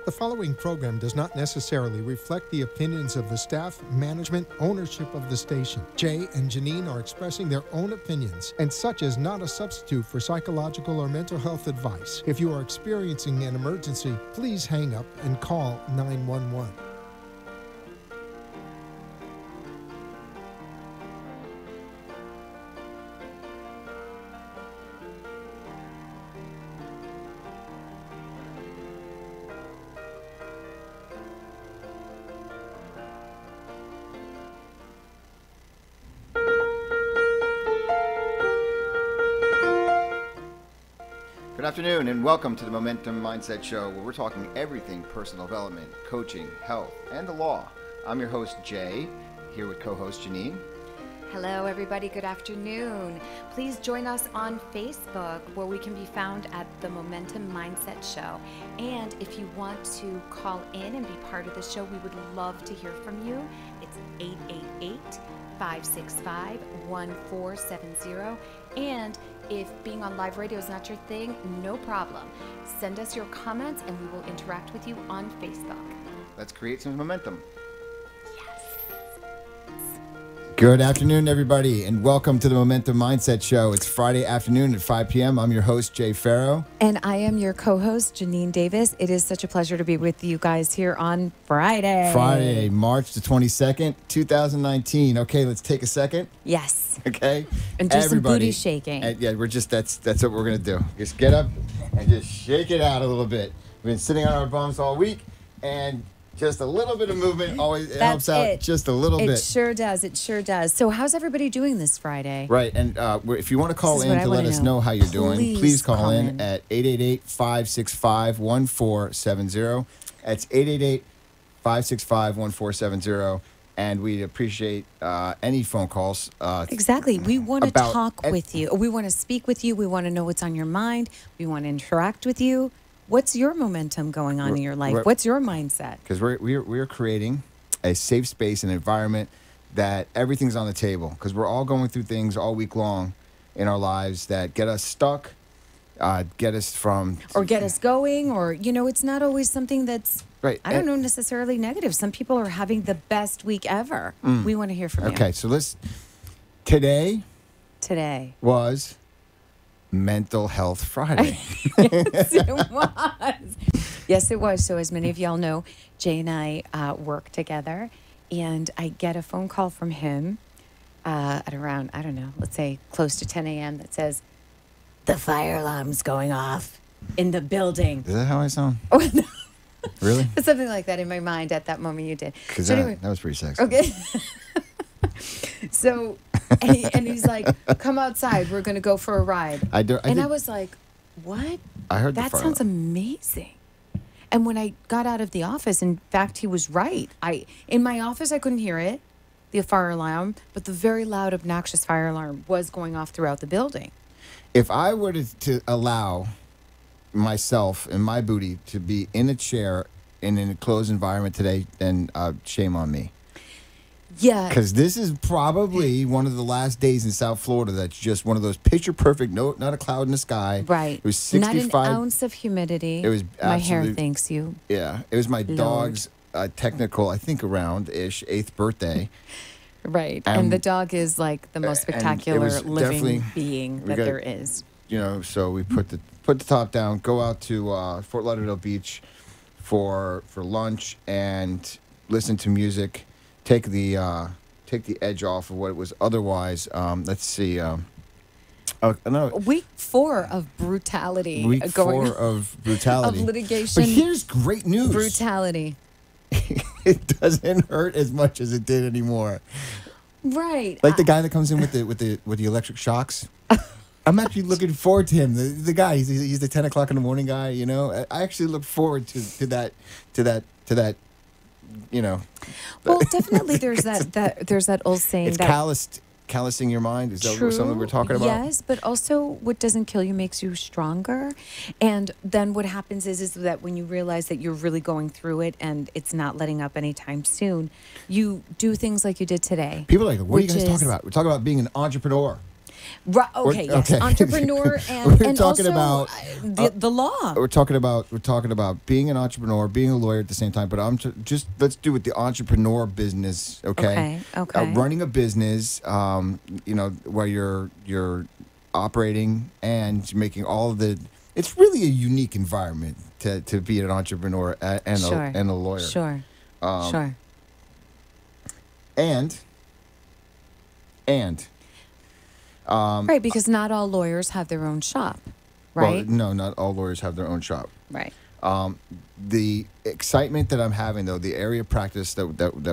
The following program does not necessarily reflect the opinions of the staff, management, ownership of the station. Jay and Janine are expressing their own opinions, and such is not a substitute for psychological or mental health advice. If you are experiencing an emergency, please hang up and call 911. Good afternoon and welcome to the Momentum Mindset Show, where we're talking everything personal development, coaching, health, and the law. I'm your host, Jay, here with co-host Janine. Hello, everybody. Good afternoon. Please join us on Facebook, where we can be found at the Momentum Mindset Show. And if you want to call in and be part of the show, we would love to hear from you. It's 888-565-1470. And if being on live radio is not your thing, no problem. Send us your comments and we will interact with you on Facebook. Let's create some momentum. Yes. Good afternoon, everybody, and welcome to the Momentum Mindset Show. It's Friday afternoon at 5 p.m. I'm your host, Jay Farrow. And I am your co-host, Janine Davis. It is such a pleasure to be with you guys here on Friday. Friday, March the 22nd, 2019. Okay, let's take a second. Yes. Okay? And do some Everybody, booty shaking. yeah, that's what we're going to do. Just get up and just shake it out a little bit. We've been sitting on our bums all week, and just a little bit of movement always helps out just a little bit. It sure does. It sure does. So how's everybody doing this Friday? Right. And if you want to call in to let us know how you're doing, please call in at 888-565-1470. That's 888-565-1470. And we'd appreciate any phone calls. Exactly. We want to talk with you. We want to speak with you. We want to know what's on your mind. We want to interact with you. What's your momentum going on in your life? What's your mindset? Because we're creating a safe space and environment that everything's on the table. Because we're all going through things all week long in our lives that get us stuck, get us from... Or get us going, or, it's not always something that's, right. I don't know, necessarily negative. Some people are having the best week ever. We want to hear from you. Okay, so Today was Mental Health Friday. Yes, it was. Yes, it was. So as many of y'all know, Jay and I work together, and I get a phone call from him at around, I don't know, let's say close to 10 a.m. that says, the fire alarm's going off in the building. Is that how I sound? Oh, no. Really? Something like that in my mind at that moment you did. So anyway, that was pretty sexy. Okay. So, and he's like, come outside. We're going to go for a ride. I was like, what? I heard that sounds amazing. And when I got out of the office, in fact, he was right. In my office, I couldn't hear it, the fire alarm, but the very loud, obnoxious fire alarm was going off throughout the building. If I were to allow myself and my booty to be in a chair in an enclosed environment today, then shame on me. Yeah. Because this is probably one of the last days in South Florida that's just one of those picture perfect, not a cloud in the sky. Right. It was 65. Not an ounce of humidity. It was my hair thanks you. Yeah. It was my dog's technical, I think around-ish, 8th birthday. Right. And the dog is like the most spectacular living being that there is. So we put the top down, go out to Fort Lauderdale Beach for lunch and listen to music. Take the edge off of what it was otherwise. Let's see. Week 4 of brutality. Week 4 of brutality. Of litigation. But here's great news. Brutality. It doesn't hurt as much as it did anymore. Right. Like the guy that comes in with the electric shocks. I'm actually looking forward to him. The guy, he's the 10 o'clock in the morning guy. I actually look forward to that. Well, definitely there's that old saying it's that callousing your mind. Is that true, something we're talking about? Yes, but also what doesn't kill you makes you stronger. And then what happens is that when you realize that you're really going through it and it's not letting up anytime soon, you do things like you did today. People are like, what are you guys talking about? We're talking about being an entrepreneur. Okay, yes, okay. entrepreneur We're and talking also about, the law. We're talking about being an entrepreneur, being a lawyer at the same time. But just let's do it the entrepreneur business, okay? Okay. Running a business, where you're operating and making all of the. It's really a unique environment to be an entrepreneur and Sure. a lawyer. Sure. Sure. And. Right, because not all lawyers have their own shop, right? Well, no, not all lawyers have their own shop. Right. The excitement that I'm having, though, the area of practice that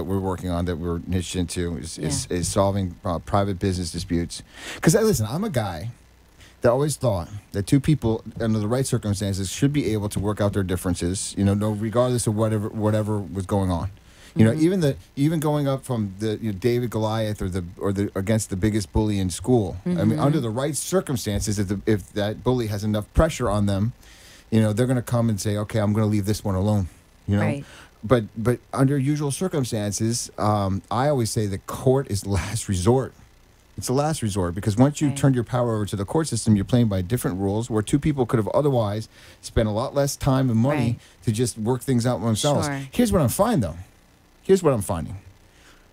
we're working on, that we're niched into, is solving private business disputes. Because, listen, I'm a guy that always thought that two people, under the right circumstances, should be able to work out their differences, regardless of whatever was going on. Even going up from the David Goliath or the against the biggest bully in school. I mean, under the right circumstances, if that bully has enough pressure on them, they're going to come and say, okay, I'm going to leave this one alone. Right. But under usual circumstances, I always say the court is last resort. It's the last resort, because once you turn your power over to the court system, you're playing by different rules where two people could have otherwise spent a lot less time and money to just work things out themselves. Sure. Here's what I'm finding, though. Here's what I'm finding.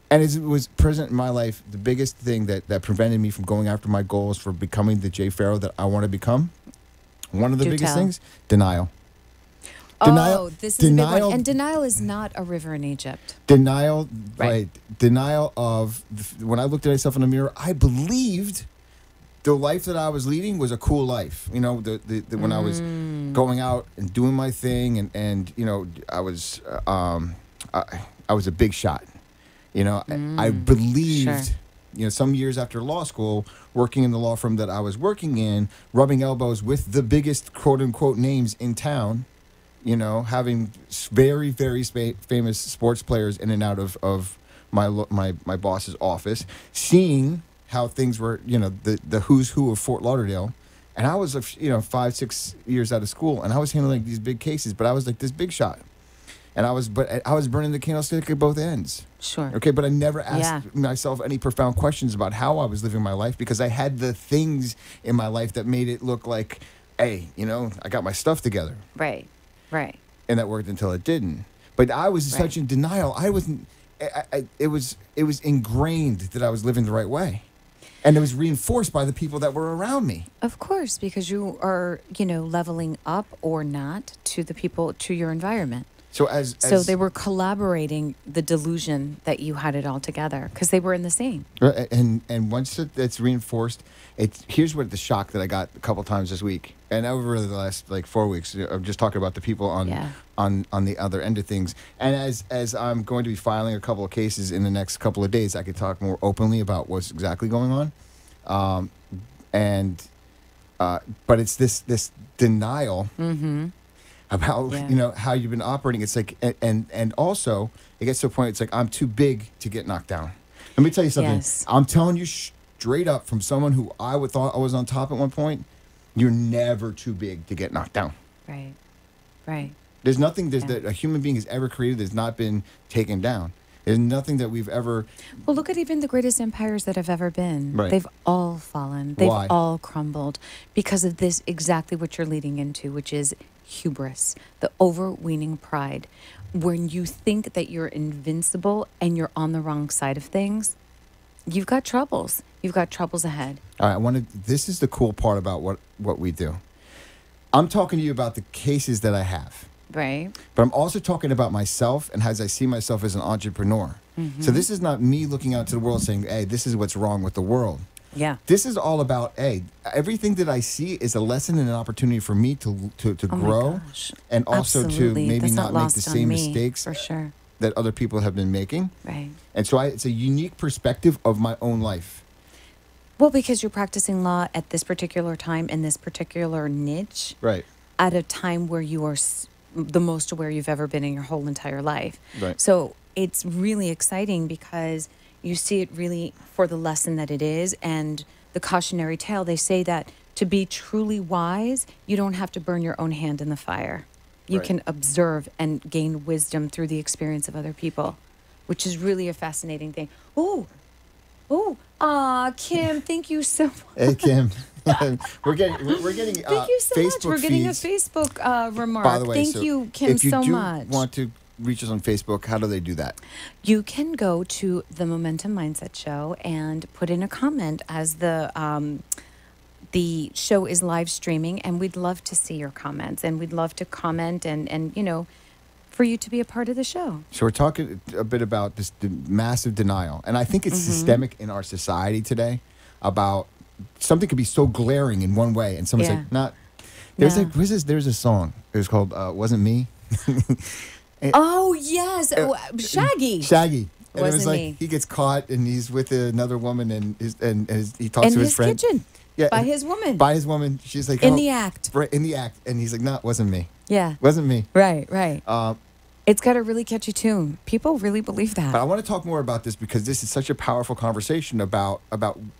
And it was present in my life, the biggest thing that prevented me from going after my goals for becoming the Jay Farrow that I want to become. One of the biggest things, denial. This is a big one. And denial is not a river in Egypt. Denial, right. Denial of, when I looked at myself in the mirror, I believed the life that I was leading was a cool life. When I was going out and doing my thing, and I was a big shot. I believed, some years after law school, working in the law firm that I was working in, rubbing elbows with the biggest quote unquote names in town, having very, very famous sports players in and out of my boss's office, seeing how things were, the who's who of Fort Lauderdale. And I was, 5-6 years out of school, and I was handling these big cases, but I was like this big shot. And I was burning the candlestick at both ends. Sure. Okay, but I never asked myself any profound questions about how I was living my life, because I had the things in my life that made it look like, hey, I got my stuff together. Right. And that worked until it didn't. But I was such in denial. I wasn't. It was ingrained that I was living the right way, and it was reinforced by the people that were around me. Of course, because you are, leveling up or not to the people, to your environment. So they were collaborating the delusion that you had it all together, because they were in the same. And once it's reinforced, here's what the shock that I got a couple times this week, and over the last 4 weeks, I'm just talking about the people on the other end of things. And as I'm going to be filing a couple of cases in the next couple of days, I could talk more openly about what's exactly going on. But it's this denial. About how you've been operating. It's like, and also it gets to a point. It's like, I'm too big to get knocked down. Let me tell you something. Yes. I'm telling you straight up, from someone who I would thought I was on top at one point. You're never too big to get knocked down. Right. There's nothing that a human being has ever created that's not been taken down. There's nothing that we've ever. Well, look at even the greatest empires that have ever been. Right. They've all fallen. They've Why? all crumbled because of this, exactly what you're leading into, which is hubris, the overweening pride. When you think that you're invincible and you're on the wrong side of things, you've got troubles. You've got troubles ahead. All right, this is the cool part about what we do. I'm talking to you about the cases that I have. Right. But I'm also talking about myself and as I see myself as an entrepreneur. So this is not me looking out to the world saying, hey, this is what's wrong with the world. Yeah. This is all about, hey, everything that I see is a lesson and an opportunity for me to grow, and also Absolutely. to maybe That's not make the lost on same me, mistakes for sure. that other people have been making. Right. And so it's a unique perspective of my own life. Well, because you're practicing law at this particular time in this particular niche. Right. At a time where you are the most aware you've ever been in your whole entire life. Right. So it's really exciting because you see it really for the lesson that it is, and the cautionary tale. They say that to be truly wise, you don't have to burn your own hand in the fire. You Right. can observe and gain wisdom through the experience of other people, which is really a fascinating thing. Oh, Kim, thank you so much. Hey, Kim. we're getting Thank you so Facebook much. We're getting a feeds. Facebook remark. By the way, thank so you, Kim, if you so do much. want to reach us on Facebook, how do they do that? You can go to the Momentum Mindset Show and put in a comment as the show is live streaming, and we'd love to see your comments, and we'd love to comment and for you to be a part of the show. So we're talking a bit about this massive denial, and I think it's systemic in our society today. About something could be so glaring in one way, and someone's like, "Not." There's there's a song. It was called "Wasn't Me." Oh yes, Shaggy. Shaggy. And Wasn't it was like me. he gets caught and he's with another woman and he talks to his friend. Kitchen. Yeah, By his woman. By his woman. She's like In the act. Right, in the act. And he's like, "No, it wasn't me. Yeah. Wasn't me." Right. It's got a really catchy tune. People really believe that. But I want to talk more about this because this is such a powerful conversation about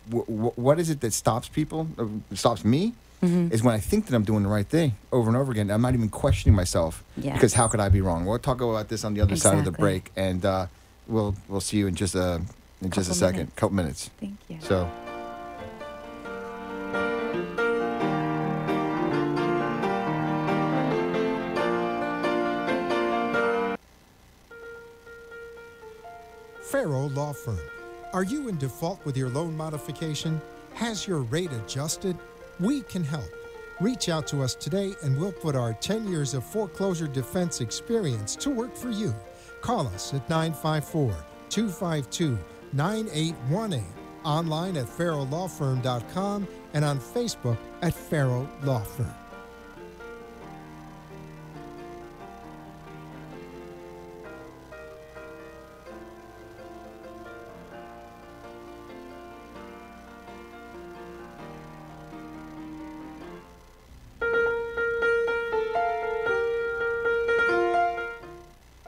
what is it that stops people, stops me, is when I think that I'm doing the right thing over and over again. I'm not even questioning myself because how could I be wrong? We'll talk about this on the other side of the break, and we'll see you in just a second, couple minutes. Thank you. So. Farrow Law Firm. Are you in default with your loan modification? Has your rate adjusted? We can help. Reach out to us today and we'll put our 10 years of foreclosure defense experience to work for you. Call us at 954-252-9818, online at farrowlawfirm.com, and on Facebook at Farrow Law Firm.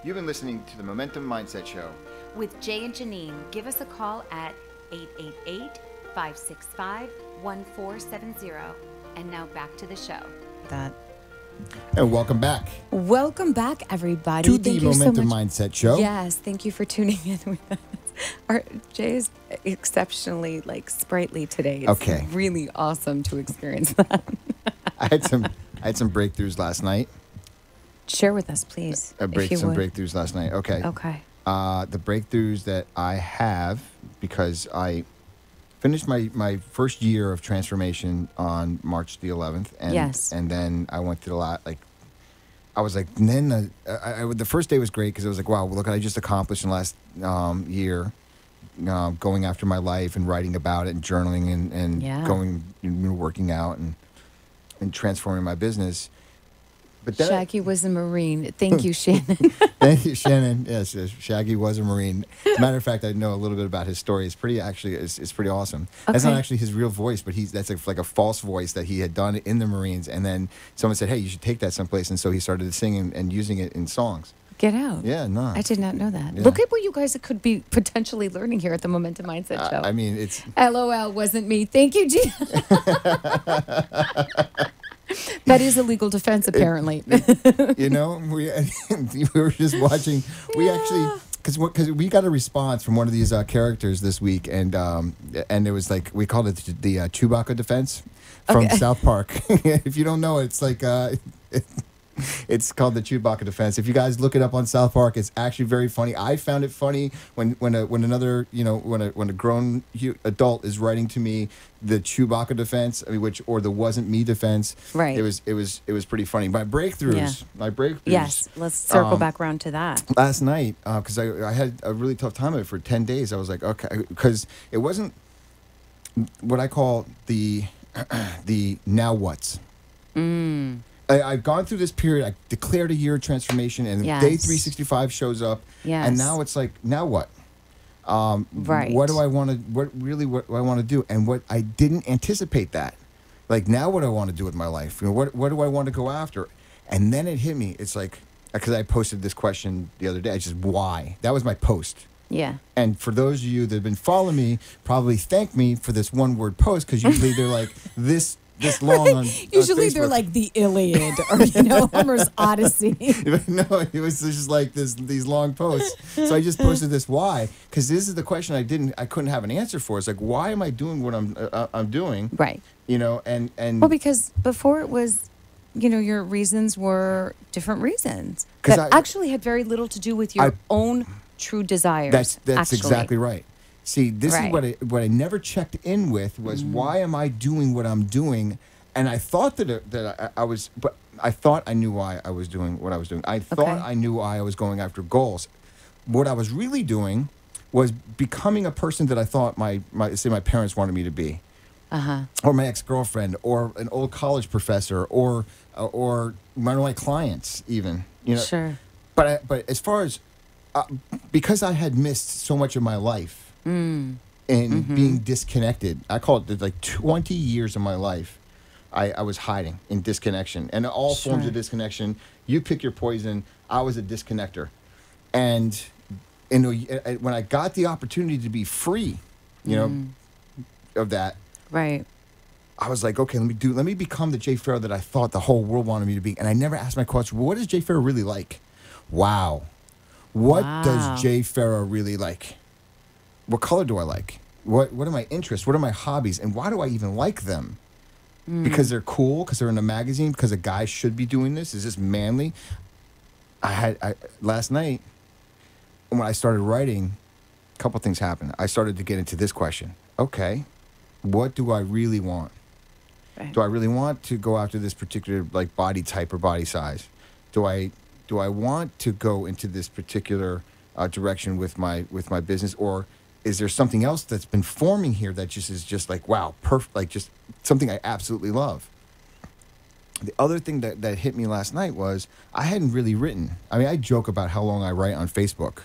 You've been listening to the Momentum Mindset Show. With Jay and Janine, give us a call at 888-565-1470. And now back to the show. And welcome back. Welcome back, everybody. To the Momentum Mindset Show. Yes, thank you for tuning in with us. Jay is exceptionally sprightly today. It's really awesome to experience that. I had some breakthroughs last night. Share with us, please. Breakthroughs last night. Okay. The breakthroughs that I have, because I finished my first year of transformation on March the 11th, and then I went to the the first day was great because it was like, wow, look what I just accomplished in the last year, going after my life and writing about it and journaling and going working out and transforming my business. But Shaggy was a Marine. Thank you, Shannon. Thank you, Shannon. Yes, Shaggy was a Marine. As a matter of fact, I know a little bit about his story. It's pretty awesome. Okay. That's not actually his real voice, but that's like a false voice that he had done in the Marines. And then someone said, "Hey, you should take that someplace." And so he started singing and using it in songs. Get out. Yeah, no. I did not know that. Yeah. Look at what you guys could be potentially learning here at the Momentum Mindset Show. I mean, it's... LOL, wasn't me. Thank you, G. That is a legal defense, apparently. We were just watching. We actually... Because we got a response from one of these characters this week, and it was like, we called it the Chewbacca defense from South Park. If you don't know it, it's like... It's called the Chewbacca defense. If you guys look it up on South Park, it's actually very funny. I found it funny when a grown adult is writing to me the Chewbacca defense, or the wasn't me defense. Right. It was pretty funny. My breakthroughs. Yes, let's circle back around to that. Last night, because I had a really tough time of it for 10 days. I was like, okay, because it wasn't what I call the now what's. I've gone through this period. I declared a year of transformation, and day 365 shows up, and now it's like, now what? Right. What do I want to? What do I want to do? And what I didn't anticipate that. Like, now, what do I want to do with my life? What do I want to go after? And then it hit me. It's like, because I posted this question the other day. Why? That was my post. Yeah. And for those of you that have been following me, probably thank me for this one-word post, because usually they're like, this this long on Usually on they're Facebook. like the Iliad or Homer's Odyssey. No, it was just like these long posts. So I just posted this. Why? Because this is the question I couldn't have an answer for. It's like, why am I doing what I'm doing? Right. And Well, because before it was, your reasons were different reasons 'Cause that actually had very little to do with your own true desires. that's actually. exactly right. See, this Right. is what I never checked in with was why am I doing what I'm doing? And I thought that I was, but I thought I knew why I was doing what I was doing. I thought I knew why I was going after goals. What I was really doing was becoming a person that I thought my parents wanted me to be, or my ex-girlfriend, or an old college professor, or one of my clients, even. Sure. But as far as because I had missed so much of my life in being disconnected, I call it like 20 years of my life. I was hiding in disconnection and all forms of disconnection. You pick your poison. I was a disconnector. And when I got the opportunity to be free, of that, Right. I was like, okay, let me become the Jay Farrow that I thought the whole world wanted me to be. And I never asked my question, what is Jay Farrow really like? Wow. What does Jay Farrow really like? What color do I like? What are my interests? What are my hobbies? And why do I even like them? Because they're cool? Because they're in a magazine? Because a guy should be doing this? Is this manly? Last night, when I started writing, a couple things happened. I started to get into this question. Okay, what do I really want? Right. Do I really want to go after this particular like body type or body size? Do I want to go into this particular direction with my business, or is there something else that's been forming here that just is just like wow, perfect, like just something I absolutely love? The other thing that hit me last night was I hadn't really written. I mean, I joke about how long I write on Facebook,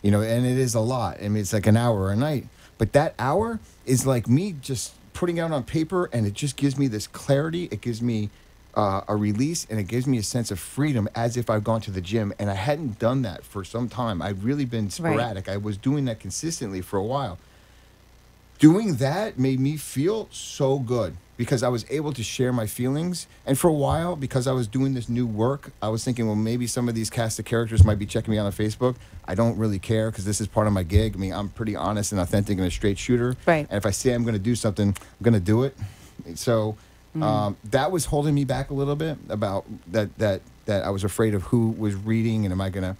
and it is a lot. I mean, it's like an hour a night, but that hour is like me just putting out on paper, and it just gives me this clarity. It gives me a release, and it gives me a sense of freedom as if I've gone to the gym, and I hadn't done that for some time. I've really been sporadic. Right. I was doing that consistently for a while. Doing that made me feel so good because I was able to share my feelings. And for a while, because I was doing this new work, I was thinking, well, maybe some of these cast of characters might be checking me out on Facebook. I don't really care because this is part of my gig. I mean, I'm pretty honest and authentic and a straight shooter. Right. And if I say I'm going to do something, I'm going to do it. So that was holding me back a little bit about that I was afraid of who was reading and am I going to.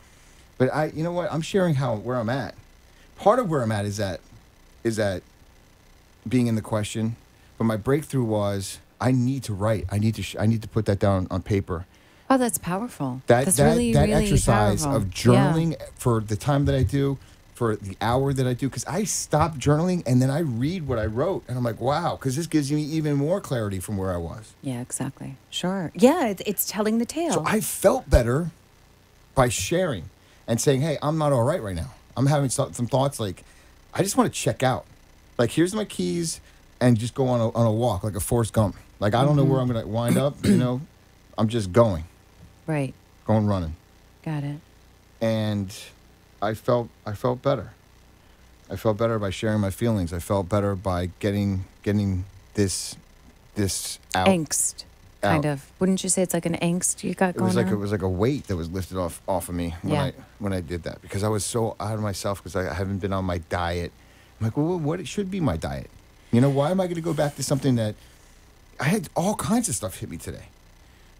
But you know what? I'm sharing where I'm at. Part of where I'm at is that being in the question, but my breakthrough was I need to write. I need to put that down on paper. Oh, that's powerful. That's really exercise powerful. of journaling for the time that I do, for the hour that I do, because I stop journaling and then I read what I wrote and I'm like, wow, because this gives me even more clarity from where I was. Yeah, exactly. Sure. Yeah, it's telling the tale. So I felt better by sharing and saying, hey, I'm not all right now. I'm having some thoughts like, I just want to check out. Like, here's my keys, and just go on a walk, like a Forrest Gump. Like, I don't know where I'm going to wind up, I'm just going. Right. Going running. Got it. And I felt better. I felt better by sharing my feelings. I felt better by getting this out. Angst, kind of. Wouldn't you say it's like an angst you got going on? It was like a weight that was lifted off of me when I did that, because I was so out of myself because I haven't been on my diet. I'm like, well, what it should be my diet? Why am I going to go back to something that I had all kinds of stuff hit me today?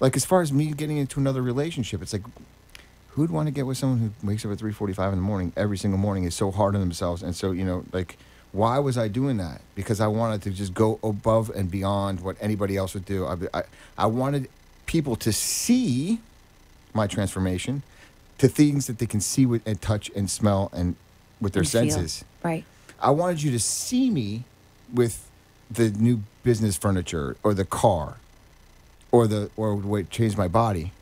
Like, as far as me getting into another relationship, it's like, who'd want to get with someone who wakes up at 3:45 in the morning every single morning, is so hard on themselves? And so, like, why was I doing that? Because I wanted to just go above and beyond what anybody else would do. I wanted people to see my transformation to things that they can see with and touch and smell and with their senses. Right. I wanted you to see me with the new business furniture or the car or the way it changed my body.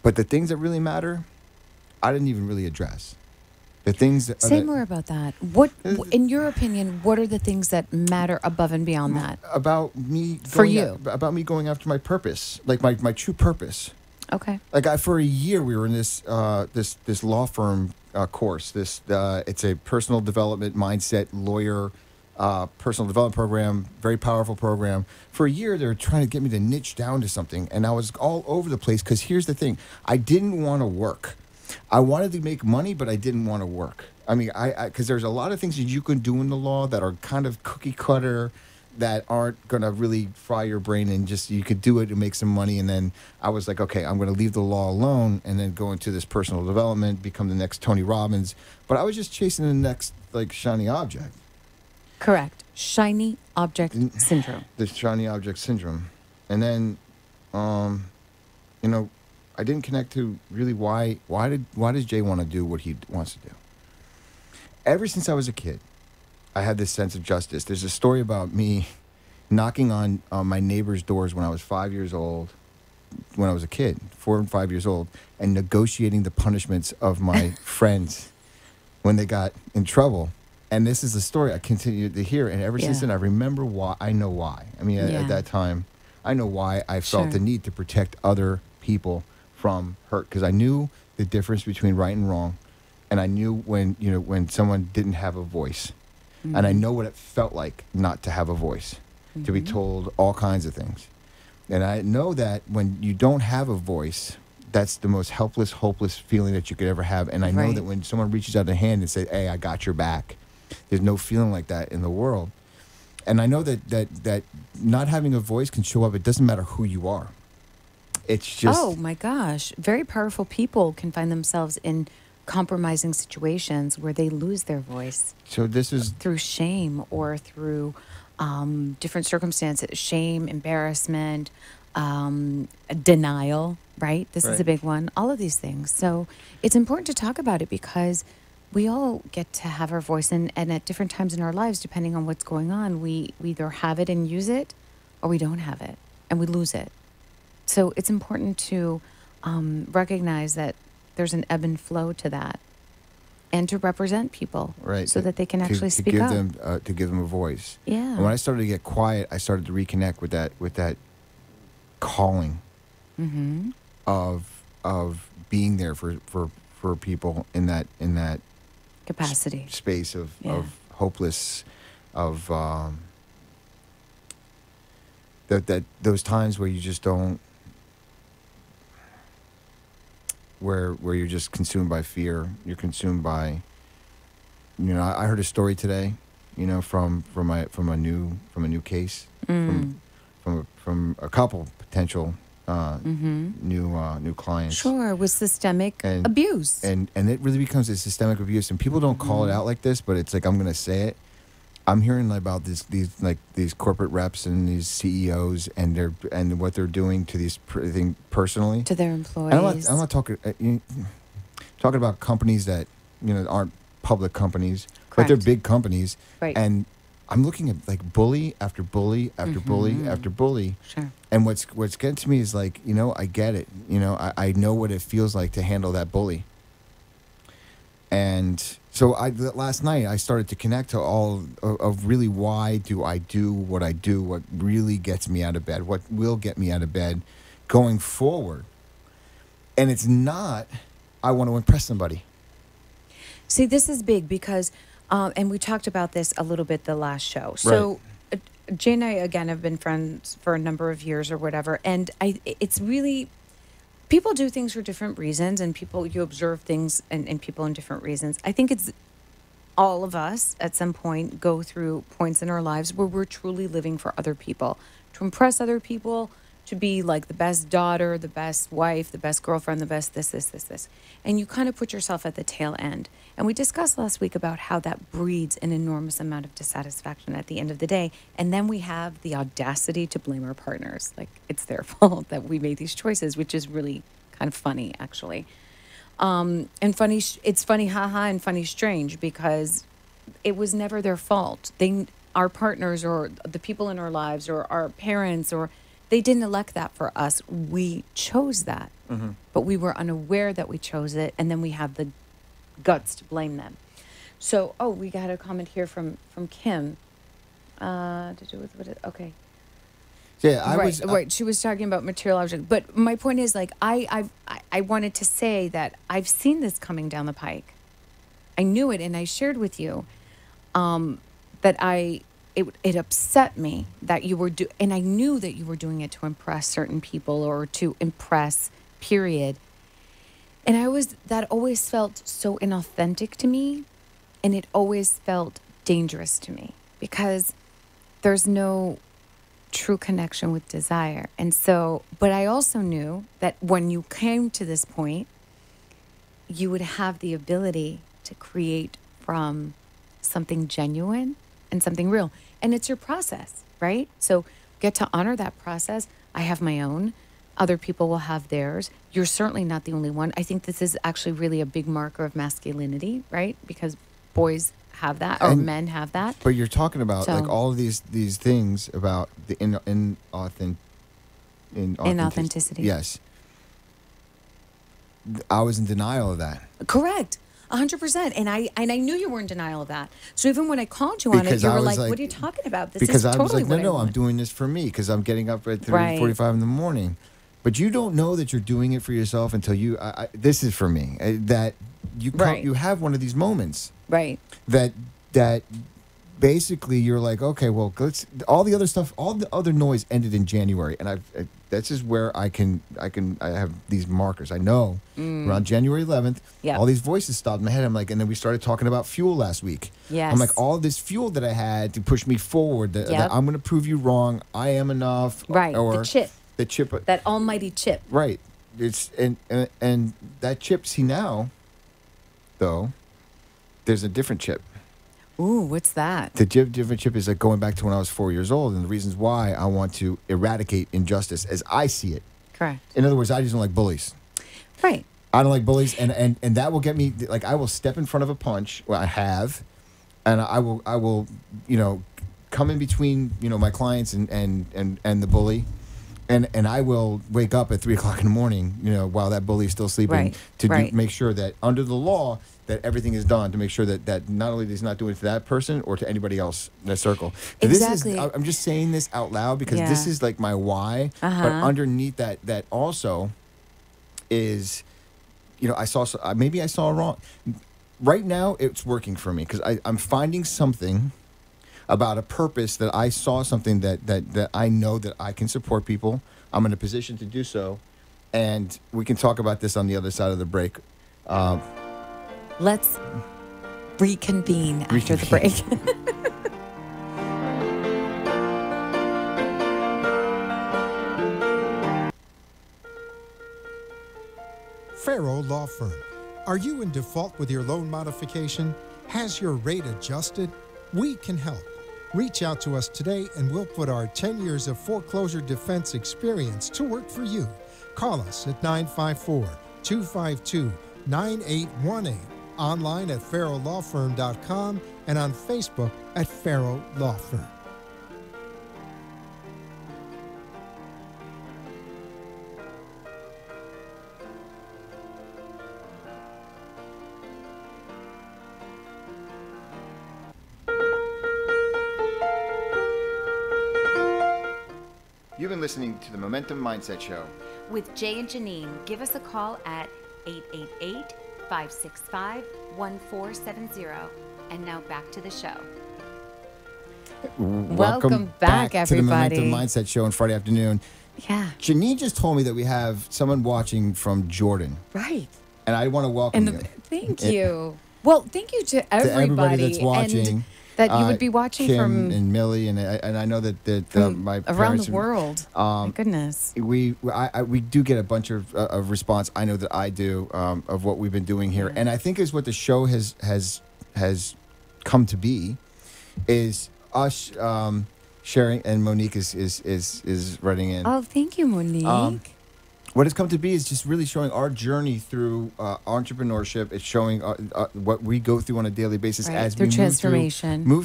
But the things that really matter, I didn't even really address. The things that... Say more about that. What, in your opinion, what are the things that matter above and beyond that? About me... About me going after my purpose, like my true purpose. Okay. Like, for a year, we were in this law firm course. It's a personal development mindset lawyer personal development program, very powerful program. For a year, they were trying to get me to niche down to something, and I was all over the place because here's the thing. I didn't want to work. I wanted to make money, but I didn't want to work. I mean, because there's a lot of things that you can do in the law that are kind of cookie cutter, that aren't going to really fry your brain, and just you could do it and make some money. And then I was like, okay, I'm going to leave the law alone and then go into this personal development, become the next Tony Robbins. But I was just chasing the next like shiny object. Correct. Shiny object syndrome. The shiny object syndrome. And then, you know, I didn't connect to really why does Jay want to do what he wants to do? Ever since I was a kid, I had this sense of justice. There's a story about me knocking on my neighbor's doors when I was 5 years old, when I was a kid, 4 and 5 years old, and negotiating the punishments of my friends when they got in trouble. And this is a story I continue to hear. And ever since then, I remember why. I know why. I mean, at that time, I know why I felt the need to protect other people from hurt. Because I knew the difference between right and wrong. And I knew when someone didn't have a voice. Mm-hmm. And I know what it felt like not to have a voice, to be told all kinds of things. And I know that when you don't have a voice, that's the most helpless, hopeless feeling that you could ever have. And I know that when someone reaches out a hand and says, hey, I got your back, there's no feeling like that in the world. And I know that not having a voice can show up. It doesn't matter who you are. It's just... Oh, my gosh. Very powerful people can find themselves in compromising situations where they lose their voice. So this is... Through shame or through different circumstances. Shame, embarrassment, denial, right? This is a big one. All of these things. So it's important to talk about it because we all get to have our voice, and at different times in our lives, depending on what's going on, we either have it and use it, or we don't have it and we lose it. So it's important to recognize that there's an ebb and flow to that, and to represent people, so that they can actually speak up. To give them a voice. Yeah. And when I started to get quiet, I started to reconnect with that calling of being there for people in that capacity, space of hopeless, of that those times where you just don't, where you're just consumed by fear. You're consumed by, I heard a story today, from a new case, from a couple potential new clients. Sure, with systemic abuse. And it really becomes a systemic abuse, and people don't call it out like this, but it's like, I'm going to say it. I'm hearing about these corporate reps and these CEOs and what they're doing to these personally to their employees. I'm not talking about companies that aren't public companies, but they're big companies, and I'm looking at like bully after bully after bully after bully. Sure. And what's getting to me is like, I get it. I know what it feels like to handle that bully. And so last night I started to connect to all of really, why do I do what I do? What really gets me out of bed? What will get me out of bed going forward? And it's not, I want to impress somebody. See, this is big because, and we talked about this a little bit the last show. So Jay and I, again, have been friends for a number of years or whatever. And it's really... People do things for different reasons, and you observe things and people in different reasons. I think it's all of us at some point go through points in our lives where we're truly living for other people, to impress other people, to be like the best daughter, the best wife, the best girlfriend, the best this. And you kind of put yourself at the tail end. And we discussed last week about how that breeds an enormous amount of dissatisfaction at the end of the day. And then we have the audacity to blame our partners. Like, it's their fault that we made these choices, which is really kind of funny, actually. And funny, it's funny, haha, and funny, strange, because it was never their fault. Our partners or the people in our lives or our parents, they didn't elect that for us. We chose that. But we were unaware that we chose it, and then we have the guts to blame them. So, we got a comment here from Kim. To do with what? Okay. Yeah, right. She was talking about material objects, but my point is, like, I wanted to say that I've seen this coming down the pike. I knew it, and I shared with you that it upset me that you were and I knew that you were doing it to impress certain people or to impress, period. And that always felt so inauthentic to me, and it always felt dangerous to me because there's no true connection with desire. And so, but I also knew that when you came to this point, you would have the ability to create from something genuine and something real. And it's your process, right? So get to honor that process. I have my own. Other people will have theirs. You're certainly not the only one. I think this is actually really a big marker of masculinity, right? Because boys have that, or men have that. But you're talking about like all of these things about the inauthenticity. Yes. I was in denial of that. Correct. 100%. And I knew you were in denial of that. So even when I called you on it, you were like, what are you talking about? This is totally what I want. No, I'm doing this for me because I'm getting up at 3:45 in the morning. But you don't know that you're doing it for yourself until this is for me. That you have one of these moments. Right. That basically you're like, okay, well, all the other noise ended in January, and that's just where I have these markers. I know around January 11th, all these voices stopped in my head. I'm like, and then we started talking about fuel last week. Yes. I'm like, all this fuel that I had to push me forward, that I'm going to prove you wrong. I am enough. Right. Or the chip. That almighty chip. Right. It's and that chip. See now, though, there's a different chip. Ooh, what's that? The different chip is like going back to when I was 4 years old, and the reasons why I want to eradicate injustice as I see it. Correct. In other words, I just don't like bullies. Right. I don't like bullies, and that will get me. Like, I will step in front of a punch. Well, I have, and I will come in between my clients and the bully. And I will wake up at 3 o'clock in the morning, while that bully is still sleeping, make sure that under the law that everything is done to make sure that not only he's not doing it to that person or to anybody else in that circle. Exactly. I'm just saying this out loud because this is like my why. But underneath that also is, maybe I saw wrong. Right now, it's working for me because I'm finding something about a purpose that I saw something that I know that I can support people. I'm in a position to do so. And we can talk about this on the other side of the break. Let's reconvene after the break. Farrow Law Firm. Are you in default with your loan modification? Has your rate adjusted? We can help. Reach out to us today and we'll put our 10 years of foreclosure defense experience to work for you. Call us at 954-252-9818, online at farrowlawfirm.com, and on Facebook at Farrow Law Firm. You've been listening to the Momentum Mindset Show with Jay and Janine. Give us a call at 888-565-1470. And now back to the show. Welcome back, everybody. To the Momentum Mindset Show on Friday afternoon. Yeah. Janine just told me that we have someone watching from Jordan. Right. And I want to welcome you. Thank you. Well, thank you to everybody that's watching. And that you would be watching Kim from and Millie, and I know that my around the world. My goodness, we do get a bunch of response. I know that I do of what we've been doing here, and I think is what the show has come to be, is us sharing, and Monique is writing in. Oh, thank you, Monique. What it's come to be is just really showing our journey through entrepreneurship. It's showing what we go through on a daily basis as we move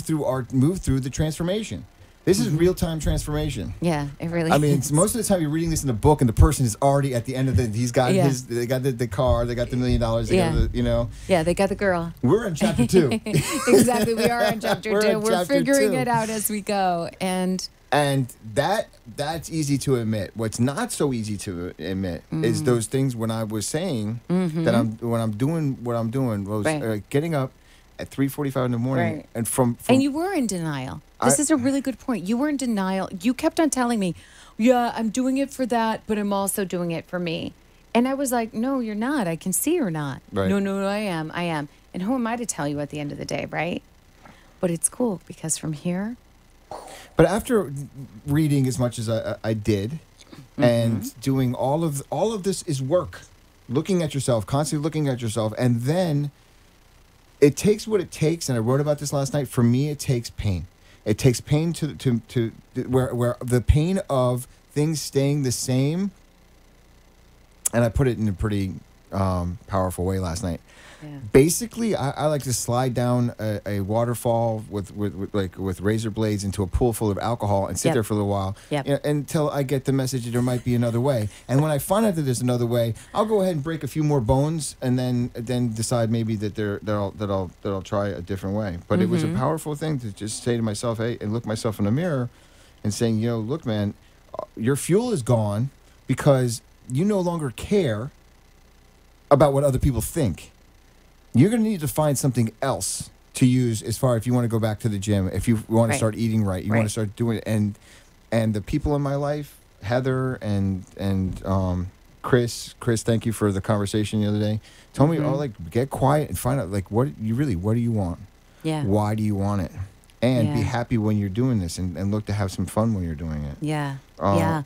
through the transformation. This is real-time transformation. Yeah, it really is. I mean, most of the time you're reading this in a book and the person is already at the end of it. He's got they got the car, they got the $1 million, they got the, Yeah, they got the girl. We're in chapter 2. Exactly, we are in chapter 2. We're figuring it out as we go. And that's easy to admit. What's not so easy to admit is those things when I was saying that when I'm doing what I'm doing, was getting up at 3:45 in the morning. Right. And from And you were in denial. This is a really good point. You were in denial. You kept on telling me, yeah, I'm doing it for that, but I'm also doing it for me. And I was like, no, you're not. I can see you're not. Right. No, I am. And who am I to tell you at the end of the day, right? But it's cool because from here. But after reading as much as I did, and doing all of this is work. Looking at yourself, constantly looking at yourself, and then it takes what it takes. And I wrote about this last night. For me, it takes pain. It takes pain to where the pain of things staying the same. And I put it in a pretty powerful way last night. Yeah. Basically, I like to slide down a waterfall with razor blades into a pool full of alcohol and sit there for a little while until I get the message that there might be another way. And when I find out that there's another way, I'll go ahead and break a few more bones and then decide maybe that I'll try a different way. But it was a powerful thing to just say to myself, hey, and look myself in the mirror and saying, look, man, your fuel is gone because you no longer care about what other people think. You're going to need to find something else to use as far if you want to go back to the gym, if you want to start eating right, you want to start doing it. And the people in my life, Heather and Chris, thank you for the conversation the other day. Told me, get quiet and find out, what do you want? Yeah. Why do you want it? And be happy when you're doing this and look to have some fun when you're doing it. Yeah. Yeah.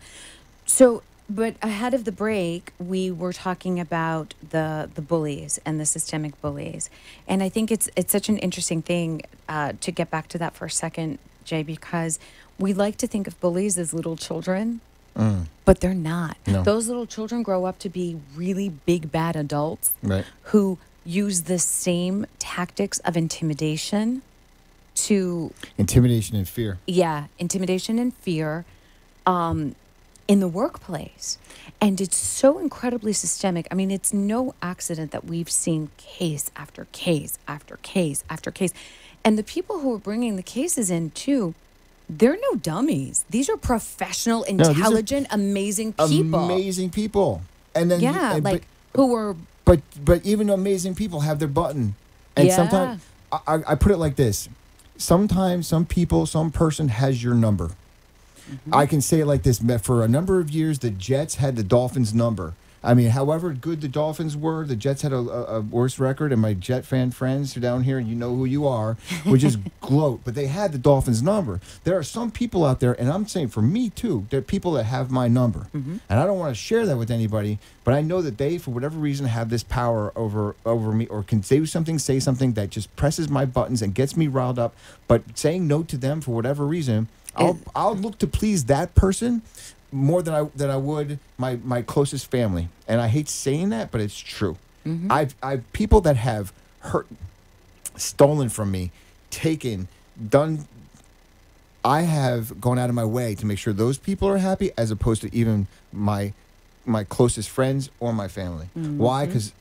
So, but ahead of the break, we were talking about the bullies and the systemic bullies. And I think it's such an interesting thing to get back to that for a second, Jay, because we like to think of bullies as little children, but they're not. No. Those little children grow up to be really big, bad adults who use the same tactics of intimidation to... Intimidation and fear. Yeah, intimidation and fear. In the workplace. And it's so incredibly systemic. I mean, it's no accident that we've seen case after case after case after case. And the people who are bringing the cases in, too, they're no dummies. These are professional, intelligent, amazing people. Amazing people. And then who were... But even amazing people have their button. And sometimes, I put it like this. Sometimes some person has your number. I can say it like this. For a number of years, the Jets had the Dolphins' number. I mean, however good the Dolphins were, the Jets had a worse record, and my Jet fan friends are down here, and you know who you are, would just gloat. But they had the Dolphins' number. There are some people out there, and I'm saying for me, too, there are people that have my number. And I don't want to share that with anybody, but I know that they, for whatever reason, have this power over me, or can say something that just presses my buttons and gets me riled up. But saying no to them for whatever reason... I'll look to please that person more than I would my closest family. And I hate saying that, but it's true. I've people that have hurt, stolen from me, taken, done. I have gone out of my way to make sure those people are happy, as opposed to even my closest friends or my family. Why? Because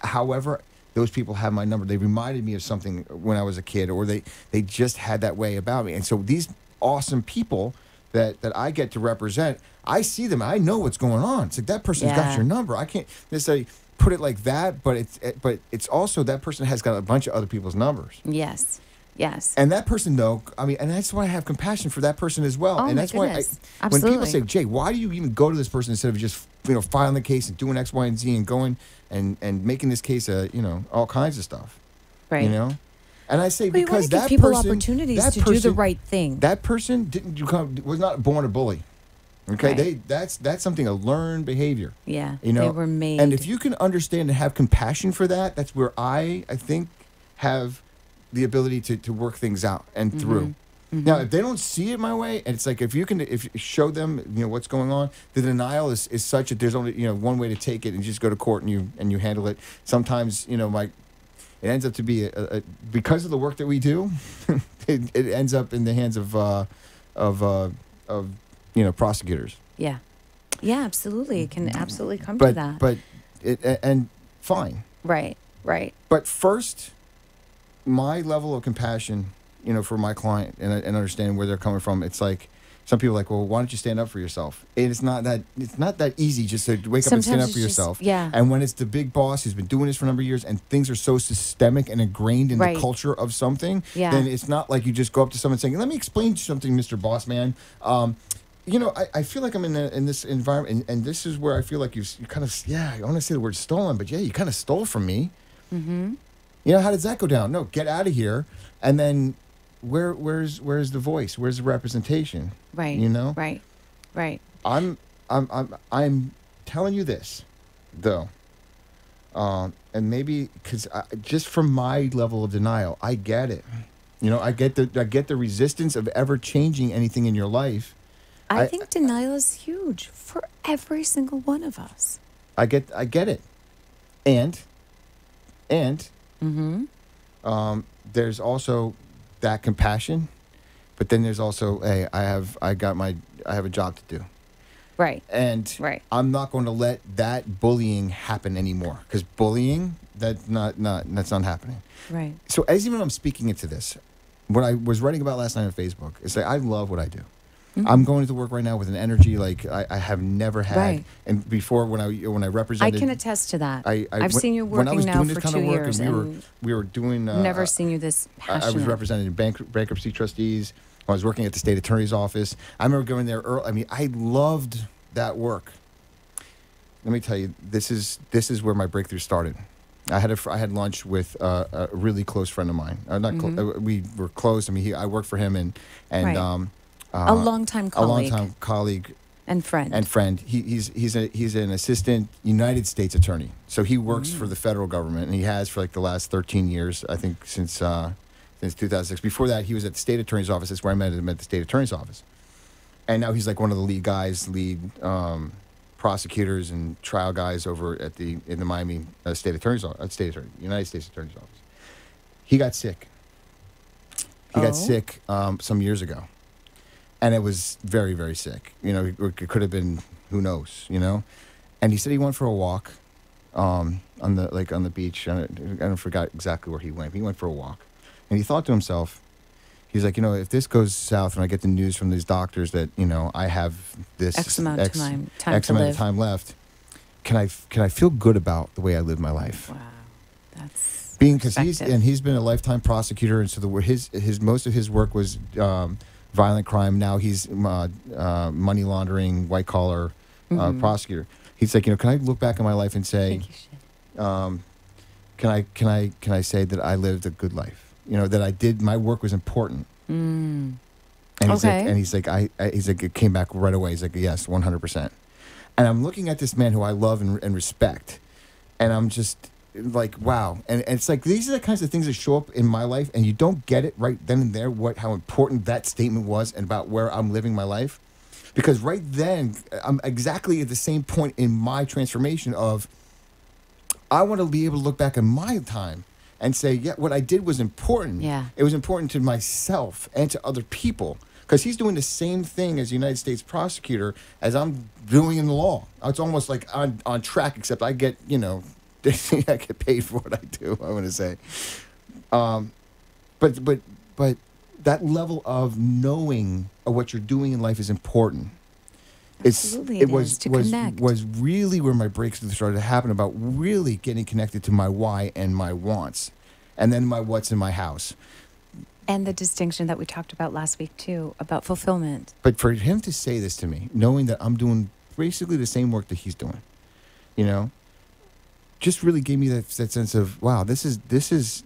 however those people have my number. They reminded me of something when I was a kid, or they just had that way about me. And so these awesome people that I get to represent, I see them, I know what's going on. It's like, that person's got your number. I can't necessarily put it like that, but it's also that person has got a bunch of other people's numbers. Yes. And that person, though, I mean, and that's why I have compassion for that person as well. And that's why when people say, Jay, why do you even go to this person instead of just filing the case and doing X, Y, and Z and going and making this case all kinds of stuff, right? And I say, because that people person, opportunities to do the right thing. That person was not born a bully. Okay, that's something, a learned behavior. Yeah, they were made. And if you can understand and have compassion for that, that's where I think have the ability to work things out and through. Now, if they don't see it my way, and it's like, if you show them what's going on, the denial is such that there's only one way to take it, and you just go to court and you handle it. Sometimes it ends up to be because of the work that we do, it ends up in the hands of prosecutors. Yeah, absolutely. It can absolutely come to that. But and fine. Right. But first, my level of compassion, for my client and understanding where they're coming from, it's like, Some people are like, well, why don't you stand up for yourself? And it's not that easy just to wake up and stand up for yourself. Yeah. And when it's the big boss who's been doing this for a number of years and things are so systemic and ingrained in the culture of something, then it's not like you just go up to someone saying, let me explain something, Mr. Boss Man. I feel like I'm in this environment, and this is where I feel like you kind of, I want to say the word stolen, but you kind of stole from me. Mm-hmm. How does that go down? No, get out of here. And then where's the voice? Where's the representation? Right. Right. I'm telling you this, though, and maybe because just from my level of denial, I get it. I get the resistance of ever changing anything in your life. I think denial is huge for every single one of us. I get it, and there's also that compassion, but then there's also, hey, I have a job to do. Right. And I'm not going to let that bullying happen anymore, because bullying, that's not happening. Right. So as even I'm speaking into this, what I was writing about last night on Facebook is that I love what I do. Mm-hmm. I'm going to work right now with an energy like I have never had. Right. And before, when I represented, I can attest to that. I've seen you working now for 2 years, and we were doing. Never seen you this passionate. I was representing bankruptcy trustees. I was working at the state attorney's office. I remember going there early. I mean, I loved that work. Let me tell you, this is where my breakthrough started. I had lunch with a really close friend of mine. We were close. I mean, I worked for him and right. A longtime colleague and friend. He's an assistant United States attorney. So he works for the federal government, and he has for like the last 13 years, I think, since 2006. Before that, he was at the state attorney's office. That's where I met him, at the state attorney's office. And now he's like one of the lead prosecutors and trial guys over in the Miami United States Attorney's Office. He got sick. He got sick some years ago. And it was very, very sick. It could have been, who knows, And he said he went for a walk on the beach. I don't forgot exactly where he went. But he went for a walk. And he thought to himself, he's like, if this goes south and I get the news from these doctors that, I have this X amount of time left, can I feel good about the way I live my life? Wow. That's because he's been a lifetime prosecutor, and so his most of his work was violent crime. Now he's money laundering, white collar prosecutor. He's like, can I look back on my life and say, can I say that I lived a good life? That I did, my work was important. And he's like, it came back right away. He's like, yes, 100%. And I'm looking at this man who I love and respect, and I'm just like, wow. And it's like, these are the kinds of things that show up in my life, and you don't get it right then and there how important that statement was and about where I'm living my life. Because right then, I'm exactly at the same point in my transformation of, I want to be able to look back at my time and say, yeah, what I did was important. Yeah. It was important to myself and to other people. Because he's doing the same thing as United States prosecutor as I'm doing in the law. It's almost like on track, except I get, I get paid for what I do, I want to say. But that level of knowing what you're doing in life is important. Absolutely, it was to connect. Was really where my breakthrough started to happen, about really getting connected to my why and my wants, and then my what's in my house. And the distinction that we talked about last week, too, about fulfillment. But for him to say this to me, knowing that I'm doing basically the same work that he's doing, just really gave me that sense of, wow, this is